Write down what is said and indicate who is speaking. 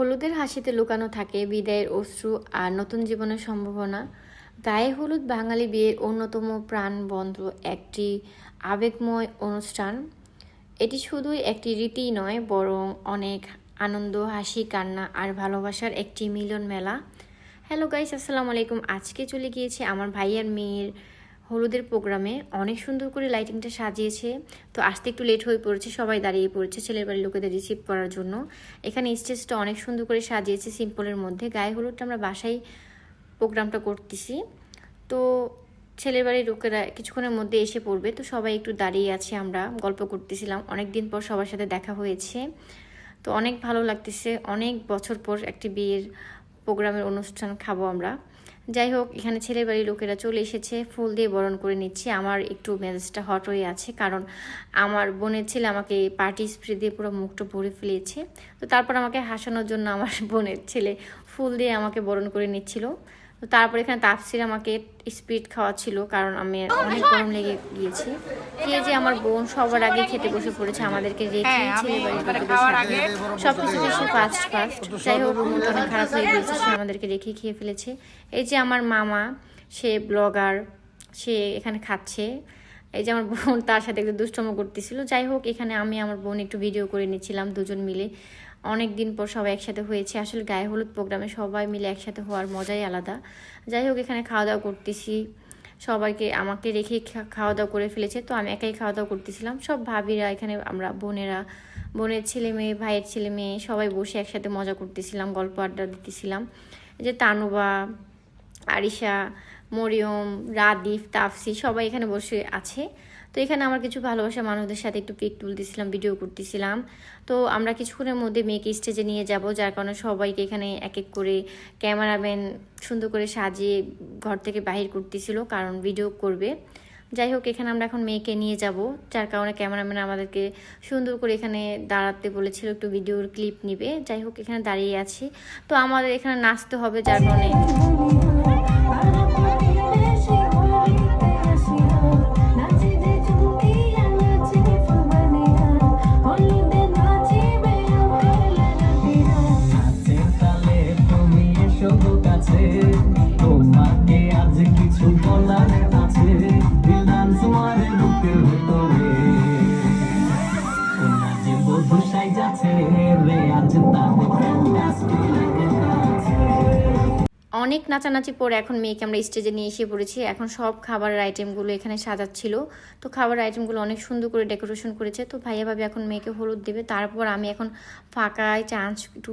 Speaker 1: হলুদের হাসিতে লুকানো থাকে বিদায়ের অশ্রু আর নতুন জীবনের সম্ভাবনা। গায়ে হলুদ বাঙালি বিয়ের অন্যতম প্রাণবন্ত একটি আবেগময় অনুষ্ঠান। এটি শুধুই একটি রীতিই নয়, বরং অনেক আনন্দ, হাসি, কান্না আর ভালোবাসার একটি মিলন মেলা। হ্যালো গাইস, আসসালামু আলাইকুম। আজকে চলে গিয়েছি আমার ভাই আর মেয়ের হলুদের প্রোগ্রামে। অনেক সুন্দর করে লাইটিংটা সাজিয়েছে। তো আসতে একটু লেট হয়ে পড়েছে, সবাই দাঁড়িয়ে পড়েছে ছেলের বাড়ির লোকেদের রিসিভ করার জন্য। এখানে স্টেজটা অনেক সুন্দর করে সাজিয়েছে সিম্পলের মধ্যে। গায়ে হলুদটা আমরা বাসায় প্রোগ্রামটা করতেছি। তো ছেলের বাড়ির লোকেরা কিছুক্ষণের মধ্যে এসে পড়বে, তো সবাই একটু দাঁড়িয়ে আছি, আমরা গল্প করতেছিলাম। অনেক দিন পর সবার সাথে দেখা হয়েছে, তো অনেক ভালো লাগতেছে। অনেক বছর পর একটি বিয়ের প্রোগ্রামের অনুষ্ঠান খাবো আমরা। যাই হোক, এখানে ছেলের বাড়ির লোকেরা চলে এসেছে, ফুল দিয়ে বরণ করে নিচ্ছি। আমার একটু মেজাজটা হট হয়ে আছে, কারণ আমার বোনের ছেলে আমাকে পার্টি স্প্রে দিয়ে পুরো মুখটা ভরে ফেলেছে। তো তারপর আমাকে হাসানোর জন্য আমার বোনের ছেলে ফুল দিয়ে আমাকে বরণ করে নিচ্ছিল। তো তারপর এখানে তাফসির আমাকে স্পিড খাওয়াচ্ছিল, কারণ আমি অনেক গরম লেগে গিয়েছি। যে আমার বোন সবার আগে খেতে বসে পড়েছে, আমাদেরকে রেখে ছেলে বাড়ির লোকেদের সাথে সবকিছু বেশি ফাস্ট। যাই হোক, মনটা অনেক খারাপ হয়ে গিয়েছে, সে আমাদেরকে রেখে খেয়ে ফেলেছে। এই যে আমার মামা, সে ব্লগার, সে এখানে খাচ্ছে। এই যে আমার বোন তার সাথে একটু দুষ্টম করতেছিল। যাই হোক, এখানে আমি আমার বোন একটু ভিডিও করে নিচ্ছিলাম দুজন মিলে। অনেক দিন পর সবাই একসাথে হয়েছে। আসলে গায়ে হলুদ প্রোগ্রামে সবাই মিলে একসাথে হওয়ার মজাই আলাদা। যাই হোক, এখানে খাওয়া দাওয়া করতেছি। সবাইকে আমাকে রেখে খাওয়া দাওয়া করে ফেলেছে, তো আমি একাই খাওয়া দাওয়া করতেছিলাম। সব ভাবিরা এখানে, আমরা বোনেরা, বোনের ছেলে মেয়ে, ভাইয়ের ছেলে মেয়ে সবাই বসে একসাথে মজা করতেছিলাম, গল্প আড্ডা দিতেছিলাম। এই যে তানুবা, আরিশা, মরিয়ম, রাদিফ, তাফসি সবাই এখানে বসে আছে। তো এখানে আমার কিছু ভালোবাসা মানুষদের সাথে একটু পিক তুলতেছিলাম, ভিডিও করতেছিলাম। তো আমরা কিছুক্ষণের মধ্যে মেয়েকে স্টেজে নিয়ে যাব, যার কারণে সবাইকে এখানে এক এক করে ক্যামেরাম্যান সুন্দর করে সাজিয়ে ঘর থেকে বাহির করতেছিল, কারণ ভিডিও করবে। যাই হোক, এখানে আমরা এখন মেয়েকে নিয়ে যাব, যার কারণে ক্যামেরাম্যান আমাদেরকে সুন্দর করে এখানে দাঁড়াতে বলেছিল, একটু ভিডিওর ক্লিপ নিবে। যাই হোক, এখানে দাঁড়িয়ে আছি। তো আমাদের এখানে নাচতে হবে, যার কারণে অনেক নাচানাচি পরে এখন মেয়েকে আমরা স্টেজে নিয়ে এসে পড়েছি। এখন সব খাবারের আইটেমগুলো এখানে সাজাচ্ছিল। তো খাবারের আইটেমগুলো অনেক সুন্দর করে ডেকোরেশন করেছে। তো ভাইয়া ভাবি এখন মেয়েকে হলুদ দেবে, তারপর আমি এখন ফাঁকায় চান্স একটু